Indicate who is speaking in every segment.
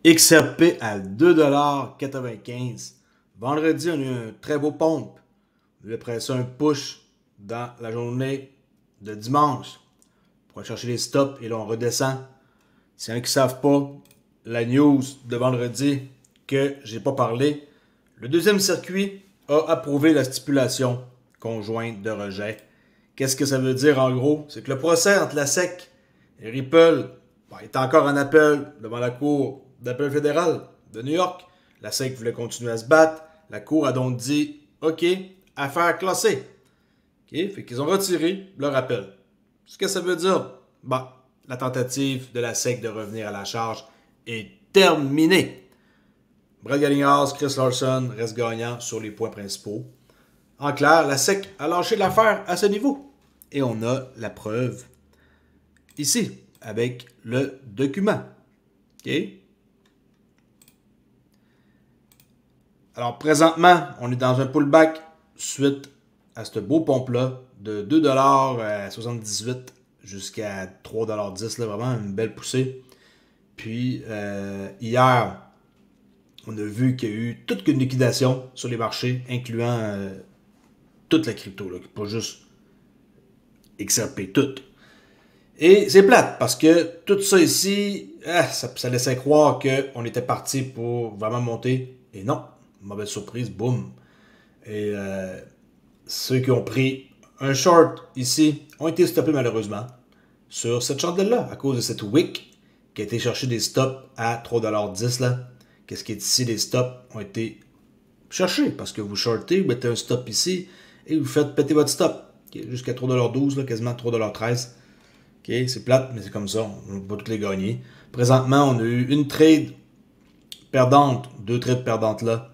Speaker 1: XRP à 2,95 $. Vendredi, on a eu un très beau pompe. On a après ça un push dans la journée de dimanche pour aller chercher les stops et là on redescend. S'il y en a qui ne savent pas, la news de vendredi que j'ai pas parlé, le deuxième circuit a approuvé la stipulation conjointe de rejet. Qu'est-ce que ça veut dire en gros? C'est que le procès entre la SEC et Ripple est encore en appel devant la Cour d'appel fédérale de New York. La SEC voulait continuer à se battre. La Cour a donc dit « OK, affaire classée ». Fait qu'ils ont retiré leur appel. Ce que ça veut dire? La tentative de la SEC de revenir à la charge est terminée. Brett Garlinghouse, Chris Larson restent gagnants sur les points principaux. En clair, la SEC a lâché l'affaire à ce niveau. Et on a la preuve ici, avec le document. Alors, présentement, on est dans un pullback suite à ce beau pompe-là de 2,78 $ jusqu'à 3,10 $. Là, vraiment une belle poussée. Puis, hier, on a vu qu'il y a eu toute une liquidation sur les marchés, incluant toute la crypto, là, pas juste XRP, tout. Et c'est plate, parce que tout ça ici, ça laissait croire qu'on était parti pour vraiment monter. Et non, mauvaise surprise, boum. Et ceux qui ont pris un short ici ont été stoppés malheureusement sur cette chandelle-là, à cause de cette wick qui a été chercher des stops à 3,10 $. Là. Qu'est-ce qui est ici? Les stops ont été cherchés, parce que vous shortez, vous mettez un stop ici, et vous faites péter votre stop, jusqu'à 3,12 $, là, quasiment 3,13 $. C'est plate, mais c'est comme ça, on ne peut pas toutes les gagner. Présentement, on a eu une trade perdante, deux trades perdantes là,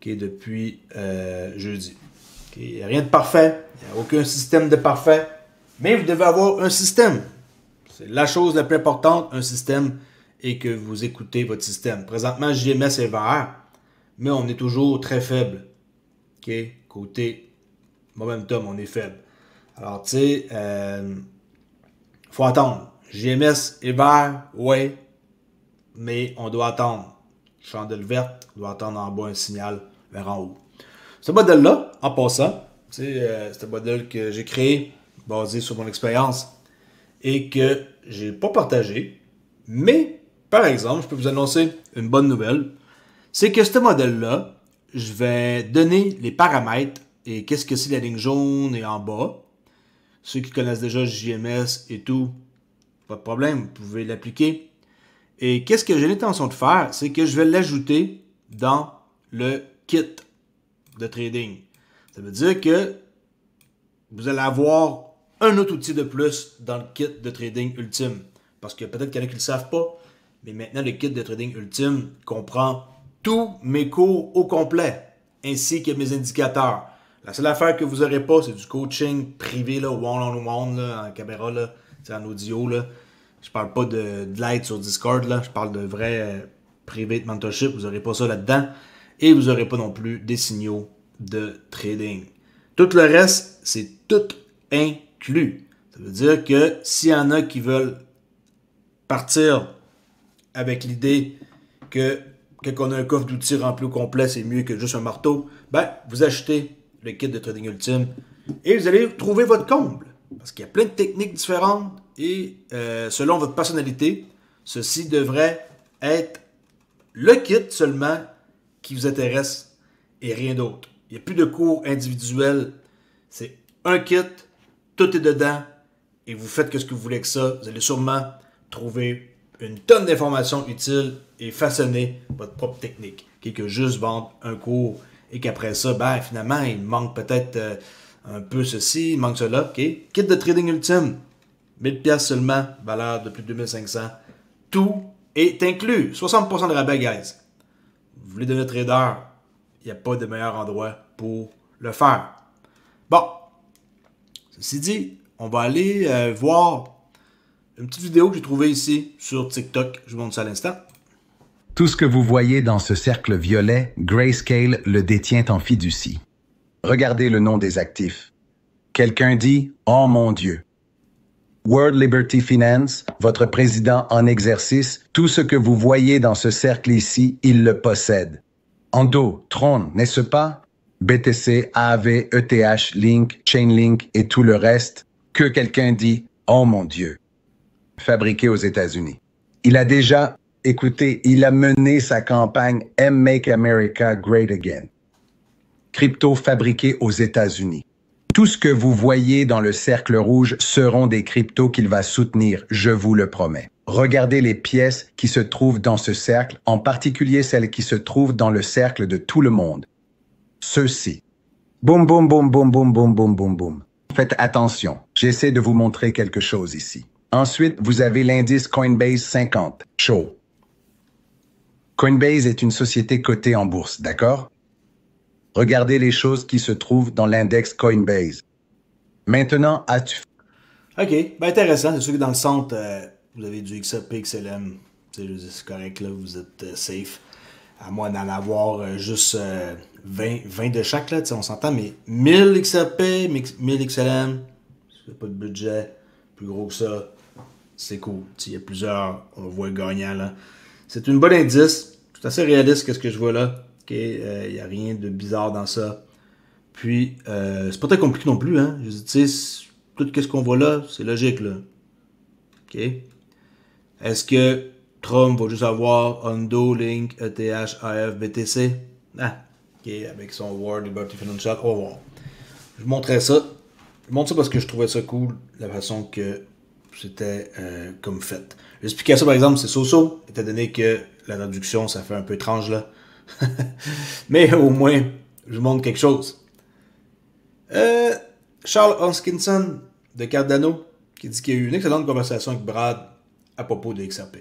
Speaker 1: depuis jeudi. Il n'y a rien de parfait, il n'y a aucun système de parfait, mais vous devez avoir un système. C'est la chose la plus importante, un système, et que vous écoutez votre système. Présentement, JMS est vert, mais on est toujours très faible. Côté momentum, on est faible. Alors, tu sais, faut attendre. JMS est vert, ouais, mais on doit attendre. Chandelle verte, on doit attendre en bas un signal vers en haut. Ce modèle-là, en passant, c'est un modèle que j'ai créé basé sur mon expérience et que j'ai pas partagé. Mais, par exemple, je peux vous annoncer une bonne nouvelle. C'est que ce modèle-là, je vais donner les paramètres et qu'est-ce que c'est la ligne jaune et en bas. Ceux qui connaissent déjà JMS et tout, pas de problème, vous pouvez l'appliquer. Et qu'est-ce que j'ai l'intention de faire, c'est que je vais l'ajouter dans le kit de trading. Ça veut dire que vous allez avoir un autre outil de plus dans le kit de trading ultime. Parce que peut-être qu'il y en a qui ne le savent pas, mais maintenant le kit de trading ultime comprend tous mes cours au complet, ainsi que mes indicateurs. La seule affaire que vous n'aurez pas, c'est du coaching privé, là, one-on-one, là, en caméra, là, en audio. Là. Je parle pas de l'aide sur Discord, là. Je parle de vrai private mentorship. Vous n'aurez pas ça là-dedans. Et vous n'aurez pas non plus des signaux de trading. Tout le reste, c'est tout inclus. Ça veut dire que s'il y en a qui veulent partir avec l'idée que quand on a un coffre d'outils rempli au complet, c'est mieux que juste un marteau, vous achetez le kit de trading ultime et vous allez trouver votre comble. Parce qu'il y a plein de techniques différentes et selon votre personnalité, ceci devrait être le kit seulement qui vous intéresse et rien d'autre. Il n'y a plus de cours individuels. C'est un kit, tout est dedans et vous faites ce que vous voulez avec ça. Vous allez sûrement trouver une tonne d'informations utiles et façonner votre propre technique. Que juste vendre un cours et qu'après ça, finalement, il manque peut-être un peu ceci, il manque cela. Kit de trading ultime, 1000$ seulement, valeur de plus de 2500. Tout est inclus. 60% de rabais, guys. Vous voulez devenir trader, il n'y a pas de meilleur endroit pour le faire. Bon, ceci dit, on va aller voir une petite vidéo que j'ai trouvée ici sur TikTok. Je vous montre ça à l'instant.
Speaker 2: Tout ce que vous voyez dans ce cercle violet, Grayscale le détient en fiducie. Regardez le nom des actifs. Quelqu'un dit « Oh mon Dieu ». World Liberty Finance, votre président en exercice, tout ce que vous voyez dans ce cercle ici, il le possède. Ando, Tron, n'est-ce pas? BTC, AAV, ETH, Link, Chainlink et tout le reste, que quelqu'un dit, oh mon Dieu, fabriqué aux États-Unis. Il a déjà, écoutez, il a mené sa campagne Make America Great Again. Crypto fabriqué aux États-Unis. Tout ce que vous voyez dans le cercle rouge seront des cryptos qu'il va soutenir, je vous le promets. Regardez les pièces qui se trouvent dans ce cercle, en particulier celles qui se trouvent dans le cercle de tout le monde. Ceux-ci. Boum, boum, boum, boum, boum, boum, boum, boum, boum. Faites attention, j'essaie de vous montrer quelque chose ici. Ensuite, vous avez l'indice Coinbase 50. Chaud. Coinbase est une société cotée en bourse, d'accord? Regardez les choses qui se trouvent dans l'index Coinbase. Maintenant, as-tu...
Speaker 1: OK, ben intéressant. C'est sûr que dans le centre, vous avez du XRP, XLM. C'est correct, là, vous êtes safe. À moins d'en avoir juste 20 de chaque, là, on s'entend, mais 1000 XRP, 1000 XLM, si vous n'avez pas de budget plus gros que ça, c'est cool. Il y a plusieurs, on voit gagnant, là. C'est une bonne indice. C'est assez réaliste, ce que je vois là. Il n'y a rien de bizarre dans ça. Puis, c'est pas très compliqué non plus. Hein? Je dis, tu sais, tout ce qu'on voit là, c'est logique. Là. OK? Est-ce que Trump va juste avoir Ondo, Link, ETH, AF, BTC? Ah, OK, avec son World Liberty Financial. On va voir. Je vous montrais ça. Je montre ça parce que je trouvais ça cool, la façon que c'était comme fait. L'explication, par exemple, c'est so-so, étant donné que la traduction, ça fait un peu étrange là. Mais au moins, je vous montre quelque chose. Charles Hoskinson de Cardano qui dit qu'il y a eu une excellente conversation avec Brad à propos de XRP.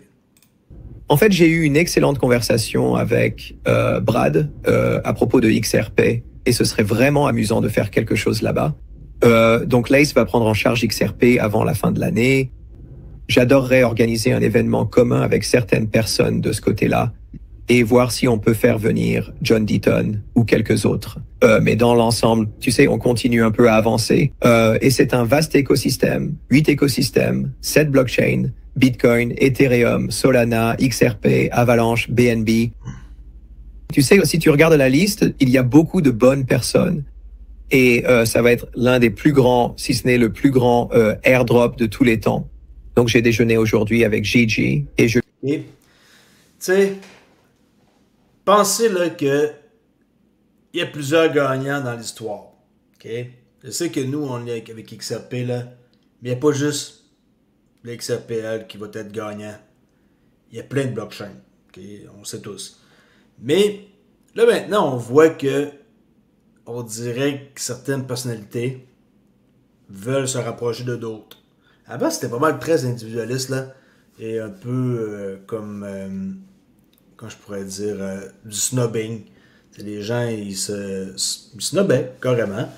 Speaker 3: En fait, j'ai eu une excellente conversation avec Brad à propos de XRP et ce serait vraiment amusant de faire quelque chose là-bas. Donc Lace va prendre en charge XRP avant la fin de l'année. J'adorerais organiser un événement commun avec certaines personnes de ce côté-là et voir si on peut faire venir John Deaton ou quelques autres. Mais dans l'ensemble, tu sais, on continue un peu à avancer. Et c'est un vaste écosystème, 8 écosystèmes, 7 blockchains, Bitcoin, Ethereum, Solana, XRP, Avalanche, BNB. Tu sais, si tu regardes la liste, il y a beaucoup de bonnes personnes. Et ça va être l'un des plus grands, si ce n'est le plus grand airdrop de tous les temps. Donc j'ai déjeuné aujourd'hui avec Gigi et je...
Speaker 1: Et, tu sais, pensez là que il y a plusieurs gagnants dans l'histoire. Okay? Je sais que nous, on est avec XRP, là, mais il n'y a pas juste le XRPL qui va être gagnant. Il y a plein de blockchains. Okay? On sait tous. Mais là, maintenant, on voit que on dirait que certaines personnalités veulent se rapprocher de d'autres. Avant, c'était pas mal très individualiste, là, et un peu comme, comment je pourrais dire, du snobbing. T'sais, les gens, ils snobbaient, carrément.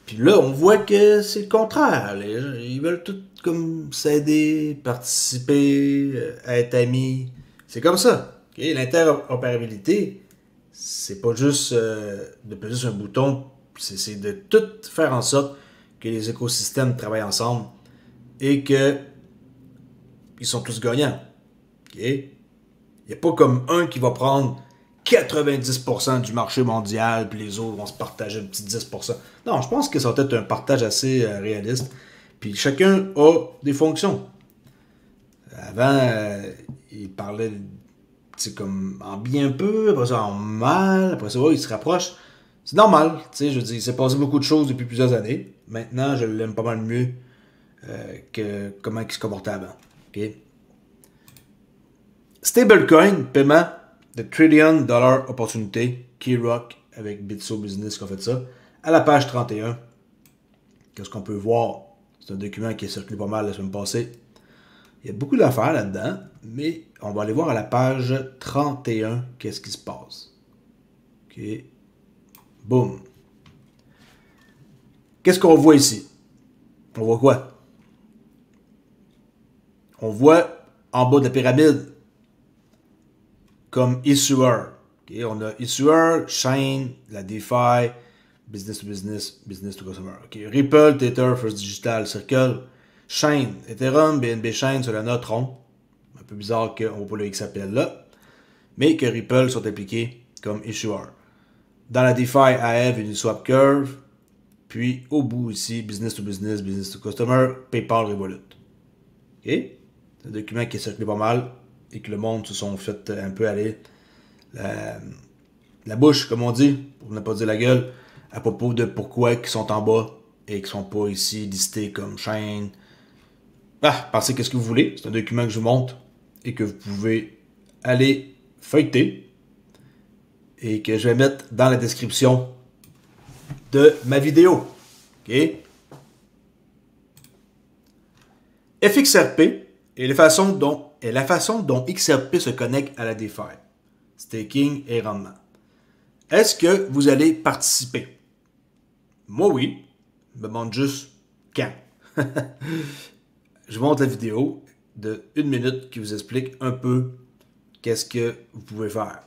Speaker 1: Puis là, on voit que c'est le contraire. Les gens, ils veulent tout comme s'aider, participer, être amis. C'est comme ça. Okay? L'interopérabilité, c'est pas juste de peser sur un bouton, c'est de tout faire en sorte que les écosystèmes travaillent ensemble et que ils sont tous gagnants. Okay? Il n'y a pas comme un qui va prendre 90% du marché mondial puis les autres vont se partager un petit 10%. Non, je pense que ça va être un partage assez réaliste. Puis chacun a des fonctions. Avant, il parlait comme en bien un peu, après ça en mal, après ça, il se rapproche. C'est normal, je veux dire, il s'est passé beaucoup de choses depuis plusieurs années. Maintenant, je l'aime pas mal mieux que comment il se comportait avant. Okay? Stablecoin, paiement de $1 trillion opportunité, Keyrock avec Bitso Business qui a fait ça, à la page 31. Qu'est-ce qu'on peut voir? C'est un document qui est circulé pas mal la semaine passée. Il y a beaucoup d'affaires là-dedans, mais on va aller voir à la page 31 qu'est-ce qui se passe. OK. Boum. Qu'est-ce qu'on voit ici? On voit quoi? On voit en bas de la pyramide comme issuer. Okay? On a issuer, chain, la DeFi, business to business, business to consumer. Okay? Ripple, Tether, First Digital, Circle. Chain, Ethereum, BNB Chain, Solana, Tron. Un peu bizarre qu'on ne voit pas le XRP là. Mais que Ripple soit impliqué comme issuer. Dans la DeFi, Aave, Uniswap Curve. Puis au bout ici, business to business, business to customer, PayPal, Revolut. OK? C'est un document qui est circulé pas mal et que le monde se sont fait un peu aller la bouche, comme on dit, pour ne pas dire la gueule, à propos de pourquoi ils sont en bas et qu'ils ne sont pas ici listés comme chaîne. Pensez qu'est-ce que vous voulez. C'est un document que je vous montre et que vous pouvez aller feuilleter et que je vais mettre dans la description de ma vidéo. OK? FXRP est la façon dont XRP se connecte à la DeFi. Staking et rendement. Est-ce que vous allez participer? Moi, oui. Je me demande juste quand. Je vous montre la vidéo de 1 minute qui vous explique un peu qu'est-ce que vous pouvez faire.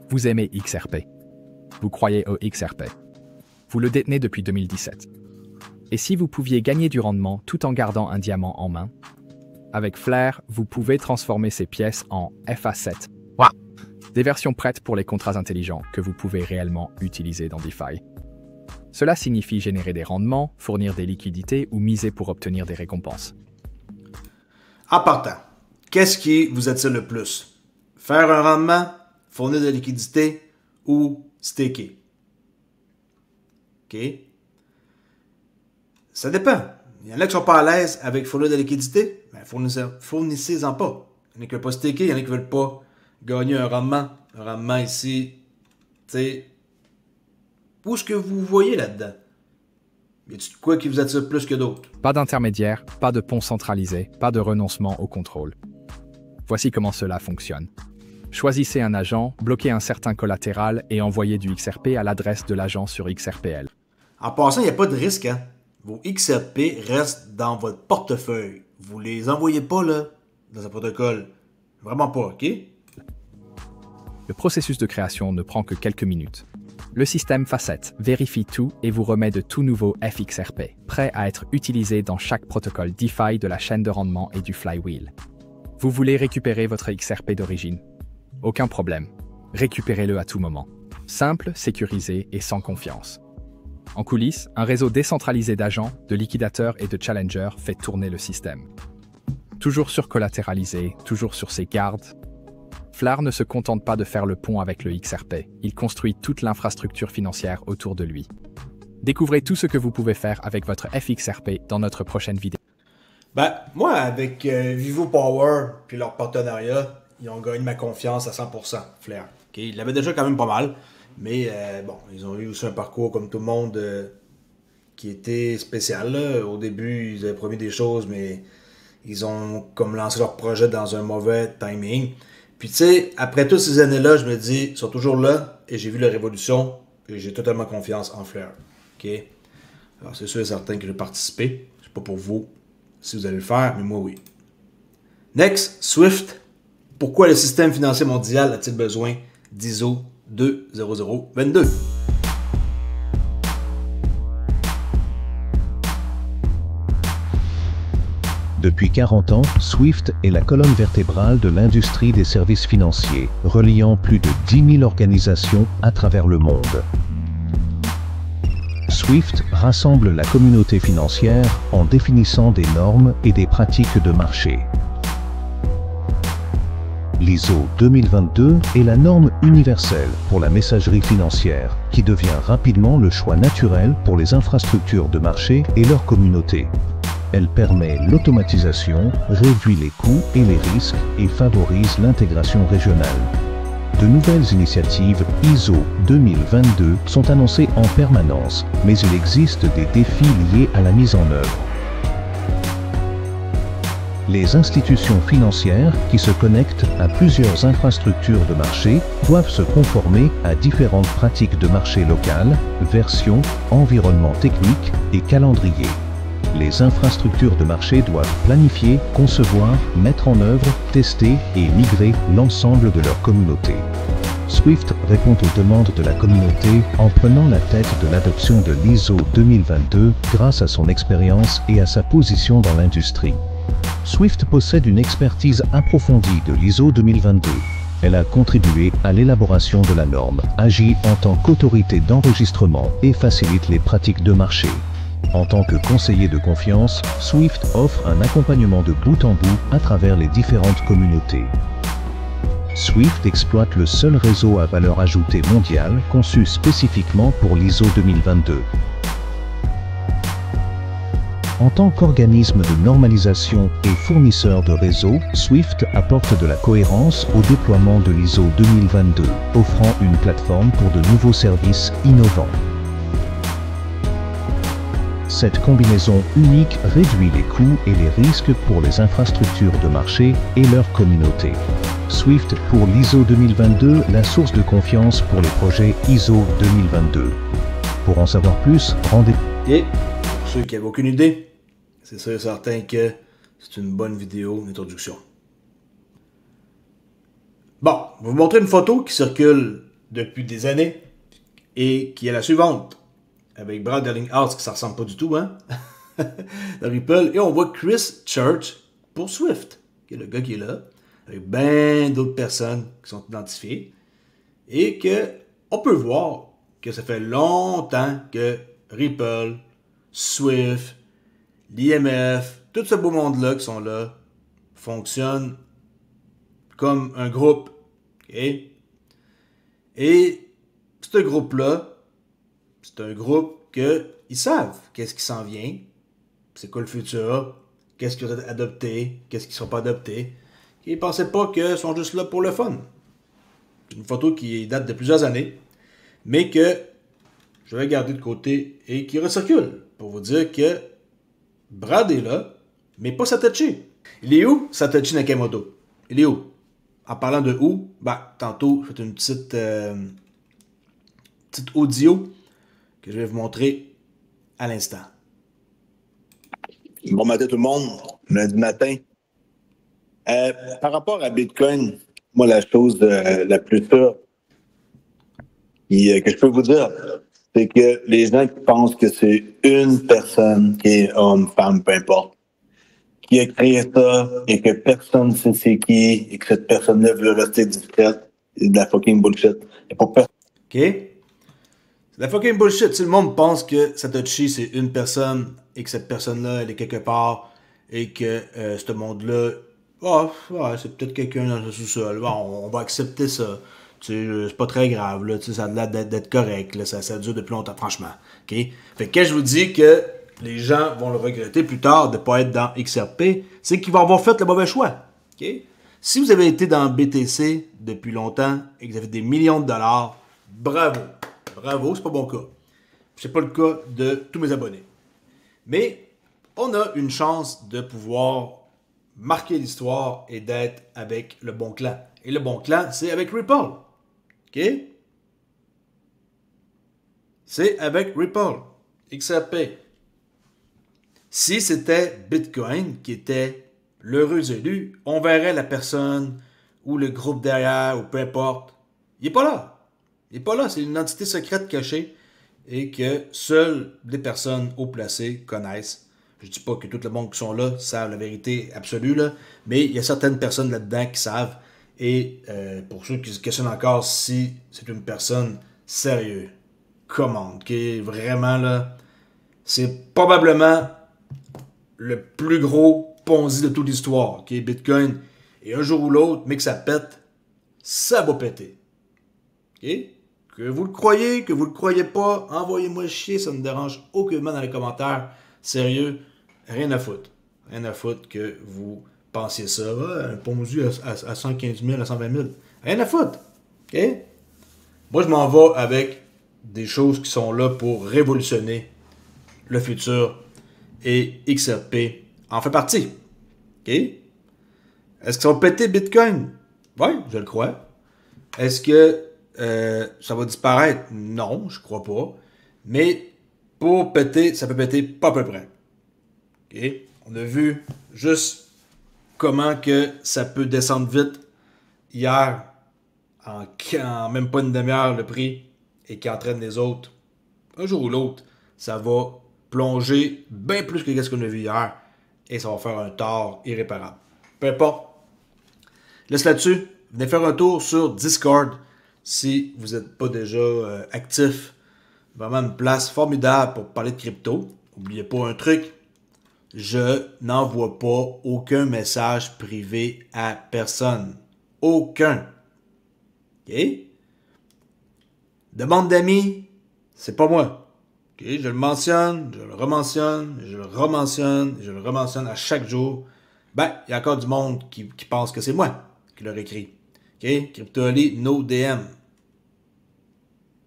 Speaker 4: Vous aimez XRP. Vous croyez au XRP. Vous le détenez depuis 2017. Et si vous pouviez gagner du rendement tout en gardant un diamant en main? Avec Flare, vous pouvez transformer ces pièces en FA7. Wow. Des versions prêtes pour les contrats intelligents que vous pouvez réellement utiliser dans DeFi. Cela signifie générer des rendements, fournir des liquidités ou miser pour obtenir des récompenses.
Speaker 1: En partant, qu'est-ce qui vous attire le plus? Faire un rendement, fournir de la liquidité ou staker? OK? Ça dépend. Il y en a qui ne sont pas à l'aise avec fournir de la liquidité. Ben, fournissez-en pas. Il y en a qui ne veulent pas staker, il y en a qui ne veulent pas gagner un rendement. Un rendement ici, tu sais, où est-ce que vous voyez là-dedans? Y a-t-il quoi qui vous attire plus que d'autres?
Speaker 4: Pas d'intermédiaire, pas de pont centralisé, pas de renoncement au contrôle. Voici comment cela fonctionne. Choisissez un agent, bloquez un certain collatéral et envoyez du XRP à l'adresse de l'agent sur XRPL.
Speaker 1: En passant, il n'y a pas de risque, hein? Vos XRP restent dans votre portefeuille. Vous ne les envoyez pas là, dans un protocole. Vraiment pas, OK?
Speaker 4: Le processus de création ne prend que quelques minutes. Le système Facet vérifie tout et vous remet de tout nouveaux FXRP, prêts à être utilisés dans chaque protocole DeFi de la chaîne de rendement et du flywheel. Vous voulez récupérer votre XRP d'origine? Aucun problème. Récupérez-le à tout moment. Simple, sécurisé et sans confiance. En coulisses, un réseau décentralisé d'agents, de liquidateurs et de challengers fait tourner le système. Toujours surcollatéralisé, toujours sur ses gardes, Flare ne se contente pas de faire le pont avec le XRP, il construit toute l'infrastructure financière autour de lui. Découvrez tout ce que vous pouvez faire avec votre FXRP dans notre prochaine vidéo.
Speaker 1: Moi, avec Vivo Power puis leur partenariat, ils ont gagné ma confiance à 100%, Flare. Okay? Ils l'avaient déjà quand même pas mal, mais ils ont eu aussi un parcours comme tout le monde qui était spécial. Là. Au début, ils avaient promis des choses, mais ils ont comme lancé leur projet dans un mauvais timing. Puis tu sais, après toutes ces années-là, je me dis, ils sont toujours là, et j'ai vu la révolution, et j'ai totalement confiance en Flare. OK? Alors c'est sûr et certain que je vais participer. Je sais pas pour vous si vous allez le faire, mais moi oui. Next, Swift. Pourquoi le système financier mondial a-t-il besoin d'ISO 20022?
Speaker 5: Depuis 40 ans, Swift est la colonne vertébrale de l'industrie des services financiers, reliant plus de 10 000 organisations à travers le monde. Swift rassemble la communauté financière en définissant des normes et des pratiques de marché. L'ISO 2022 est la norme universelle pour la messagerie financière, qui devient rapidement le choix naturel pour les infrastructures de marché et leur communauté. Elle permet l'automatisation, réduit les coûts et les risques et favorise l'intégration régionale. De nouvelles initiatives ISO 2022 sont annoncées en permanence, mais il existe des défis liés à la mise en œuvre. Les institutions financières qui se connectent à plusieurs infrastructures de marché doivent se conformer à différentes pratiques de marché locales, versions, environnements techniques et calendrier. Les infrastructures de marché doivent planifier, concevoir, mettre en œuvre, tester et migrer l'ensemble de leur communauté. Swift répond aux demandes de la communauté en prenant la tête de l'adoption de l'ISO 2022 grâce à son expérience et à sa position dans l'industrie. Swift possède une expertise approfondie de l'ISO 2022. Elle a contribué à l'élaboration de la norme, agit en tant qu'autorité d'enregistrement et facilite les pratiques de marché. En tant que conseiller de confiance, Swift offre un accompagnement de bout en bout à travers les différentes communautés. Swift exploite le seul réseau à valeur ajoutée mondiale conçu spécifiquement pour l'ISO 2022. En tant qu'organisme de normalisation et fournisseur de réseau, Swift apporte de la cohérence au déploiement de l'ISO 2022, offrant une plateforme pour de nouveaux services innovants. Cette combinaison unique réduit les coûts et les risques pour les infrastructures de marché et leur communauté. Swift pour l'ISO 2022, la source de confiance pour les projets ISO 2022. Pour en savoir plus, rendez-vous.
Speaker 1: Et pour ceux qui n'avaient aucune idée, c'est sûr et certain que c'est une bonne vidéo d'introduction. Bon, je vais vous montrer une photo qui circule depuis des années et qui est la suivante. Avec Brad Garlinghouse, qui ne ressemble pas du tout, hein? de Ripple. Et on voit Chris Church pour Swift, qui est le gars qui est là, avec bien d'autres personnes qui sont identifiées. Et que on peut voir que ça fait longtemps que Ripple, Swift, l'IMF, tout ce beau monde-là qui sont là, fonctionnent comme un groupe. Okay? Et ce groupe-là, c'est un groupe qu'ils savent qu'est-ce qui s'en vient, c'est quoi le futur, qu'est-ce qu'ils vont adopter, qu'est-ce qui ne sera pas adopté. Ils ne pensaient pas qu'ils sont juste là pour le fun. C'est une photo qui date de plusieurs années, mais que je vais garder de côté et qui recircule pour vous dire que Brad est là, mais pas Satoshi. Il est où, Satoshi Nakamoto? Il est où? En parlant de où, tantôt, je fais une petite audio que je vais vous montrer à l'instant.
Speaker 6: Bon matin tout le monde, lundi matin. Par rapport à Bitcoin, moi la chose la plus sûre que je peux vous dire, c'est que les gens qui pensent que c'est une personne qui est homme, femme, peu importe, qui a créé ça et que personne ne sait c'est qui et que cette personne-là veut rester discrète, c'est de la fucking bullshit.
Speaker 1: OK? C'est de la fucking bullshit. Si le monde pense que Satoshi, c'est une personne et que cette personne-là, elle est quelque part et que ce monde-là, c'est peut-être quelqu'un dans le sous-sol. Bon, on va accepter ça. C'est pas très grave. Là, ça a l'air d'être correct. Là, ça dure depuis longtemps, franchement. OK? Fait que quand je vous dis que les gens vont le regretter plus tard de ne pas être dans XRP, c'est qu'ils vont avoir fait le mauvais choix. OK? Si vous avez été dans BTC depuis longtemps et que vous avez des millions de dollars, bravo. Bravo, c'est pas mon cas. C'est pas le cas de tous mes abonnés. Mais on a une chance de pouvoir marquer l'histoire et d'être avec le bon clan. Et le bon clan, c'est avec Ripple. OK? C'est avec Ripple. XRP. Si c'était Bitcoin qui était l'heureux élu, on verrait la personne ou le groupe derrière ou peu importe. Il n'est pas là. Il n'est pas là. C'est une entité secrète cachée et que seules des personnes haut placées connaissent. Je ne dis pas que tout le monde qui sont là savent la vérité absolue, là, mais il y a certaines personnes là-dedans qui savent. Et pour ceux qui se questionnent encore si c'est une personne sérieuse, commande, qui est vraiment là, c'est probablement le plus gros Ponzi de toute l'histoire, qui est Bitcoin. Et un jour ou l'autre, mais que ça pète, ça va péter. OK? Que vous le croyez, que vous le croyez pas, envoyez-moi chier, ça ne me dérange aucunement dans les commentaires. Sérieux, rien à foutre. Rien à foutre que vous pensiez ça. Un Ponzi à 115 000, à 120 000. Rien à foutre. OK? Moi, je m'en vais avec des choses qui sont là pour révolutionner le futur. Et XRP en fait partie. OK? Est-ce que ça va péter Bitcoin? Oui, je le crois. Est-ce que ça va disparaître? Non, je crois pas. Mais pour péter, ça peut péter pas à peu près. OK? On a vu juste comment que ça peut descendre vite hier en même pas une demi-heure le prix et qui entraîne les autres, un jour ou l'autre, ça va plonger bien plus que ce qu'on a vu hier et ça va faire un tort irréparable. Peu importe. Laisse là-dessus. Venez faire un tour sur Discord si vous n'êtes pas déjà actif. Vraiment une place formidable pour parler de crypto. N'oubliez pas un truc. Je n'envoie pas aucun message privé à personne. Aucun. OK? Demande d'amis, c'est pas moi. OK? Je le mentionne, je le rementionne, je le rementionne, je le rementionne à chaque jour. Ben, il y a encore du monde qui pense que c'est moi qui leur écrit. OK? CryptoAli, no DM.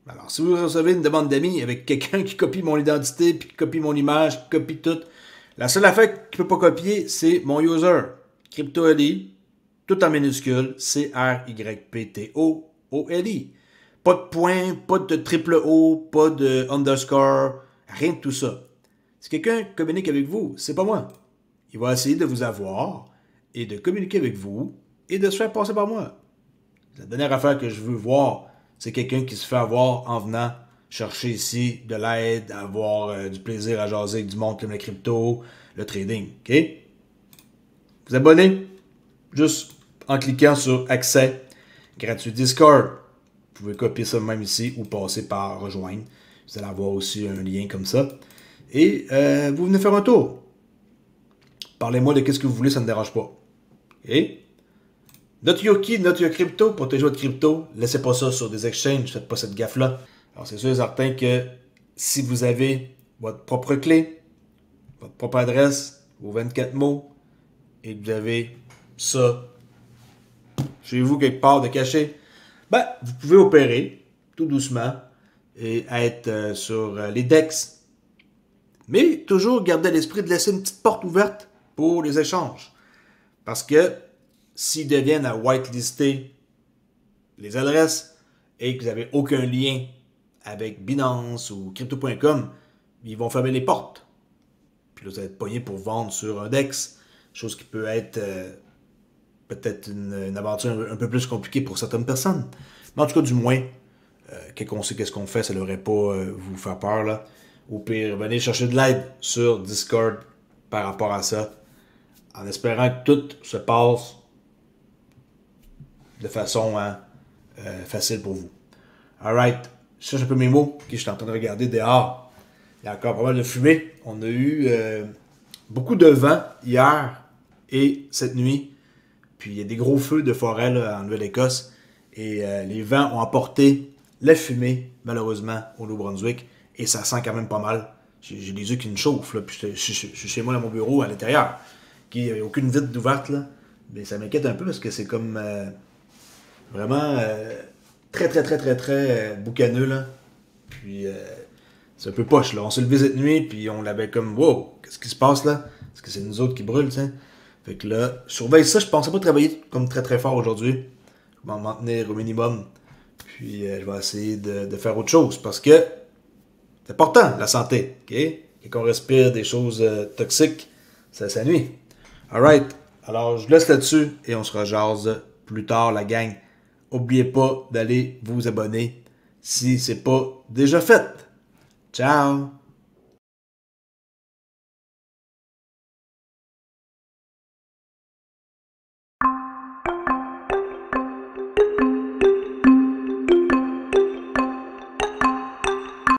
Speaker 1: Alors, si vous recevez une demande d'amis avec quelqu'un qui copie mon identité, puis qui copie mon image, qui copie tout, la seule affaire qu'il ne peut pas copier, c'est mon user. CryptoAli, tout en minuscule, CryptoOli. Pas de point, pas de triple O, pas de underscore, rien de tout ça. Si quelqu'un communique avec vous, c'est pas moi. Il va essayer de vous avoir et de communiquer avec vous et de se faire passer par moi. La dernière affaire que je veux voir, c'est quelqu'un qui se fait avoir en venant chercher ici de l'aide, avoir du plaisir à jaser avec du monde comme la crypto, le trading. OK? Vous abonnez juste en cliquant sur accès gratuit Discord. Vous pouvez copier ça même ici ou passer par rejoindre. Vous allez avoir aussi un lien comme ça. Et vous venez faire un tour. Parlez-moi de ce que vous voulez, ça ne me dérange pas. OK? Not your key, not your crypto, protégez votre crypto. Laissez pas ça sur des exchanges, faites pas cette gaffe-là. Alors c'est sûr et certain que si vous avez votre propre clé, votre propre adresse, vos 24 mots, et que vous avez ça chez vous quelque part de caché, ben, vous pouvez opérer tout doucement et être sur les DEX. Mais toujours garder à l'esprit de laisser une petite porte ouverte pour les échanges. Parce que s'ils deviennent à whitelister les adresses et que vous n'avez aucun lien avec Binance ou Crypto.com, ils vont fermer les portes. Puis là, vous allez être pogné pour vendre sur un DEX. Chose qui peut être peut-être une aventure un peu plus compliquée pour certaines personnes. Mais en tout cas, du moins, qu'on sait qu'est-ce qu'on fait, ça ne devrait pas vous faire peur. Là. Au pire, venez chercher de l'aide sur Discord par rapport à ça. En espérant que tout se passe de façon facile pour vous. Alright, je cherche un peu mes mots. Okay, je suis en train de regarder dehors. Il y a encore pas mal de fumée. On a eu beaucoup de vent hier et cette nuit. Puis il y a des gros feux de forêt là, en Nouvelle-Écosse. Et les vents ont emporté la fumée, malheureusement, au Nouveau-Brunswick. Et ça sent quand même pas mal. J'ai les yeux qui me chauffent. Là, puis je suis chez moi dans mon bureau à l'intérieur. Il n'y a aucune vitre ouverte. Là. Mais ça m'inquiète un peu parce que c'est comme vraiment très boucaneux. Là. Puis c'est un peu poche. Là. On s'est levé cette nuit puis on l'avait comme wow, qu'est-ce qui se passe là? Est-ce que c'est nous autres qui brûlent? T'sais? Fait que là, je surveille ça. Je pensais pas travailler comme très fort aujourd'hui. Je vais m'en tenir au minimum. Puis je vais essayer de faire autre chose parce que c'est important, la santé. Okay? Et qu'on respire des choses toxiques, ça nuit. Alright. Alors, je vous laisse là-dessus et on se rejase plus tard, la gang. N'oubliez pas d'aller vous abonner si c'est pas déjà fait. Ciao!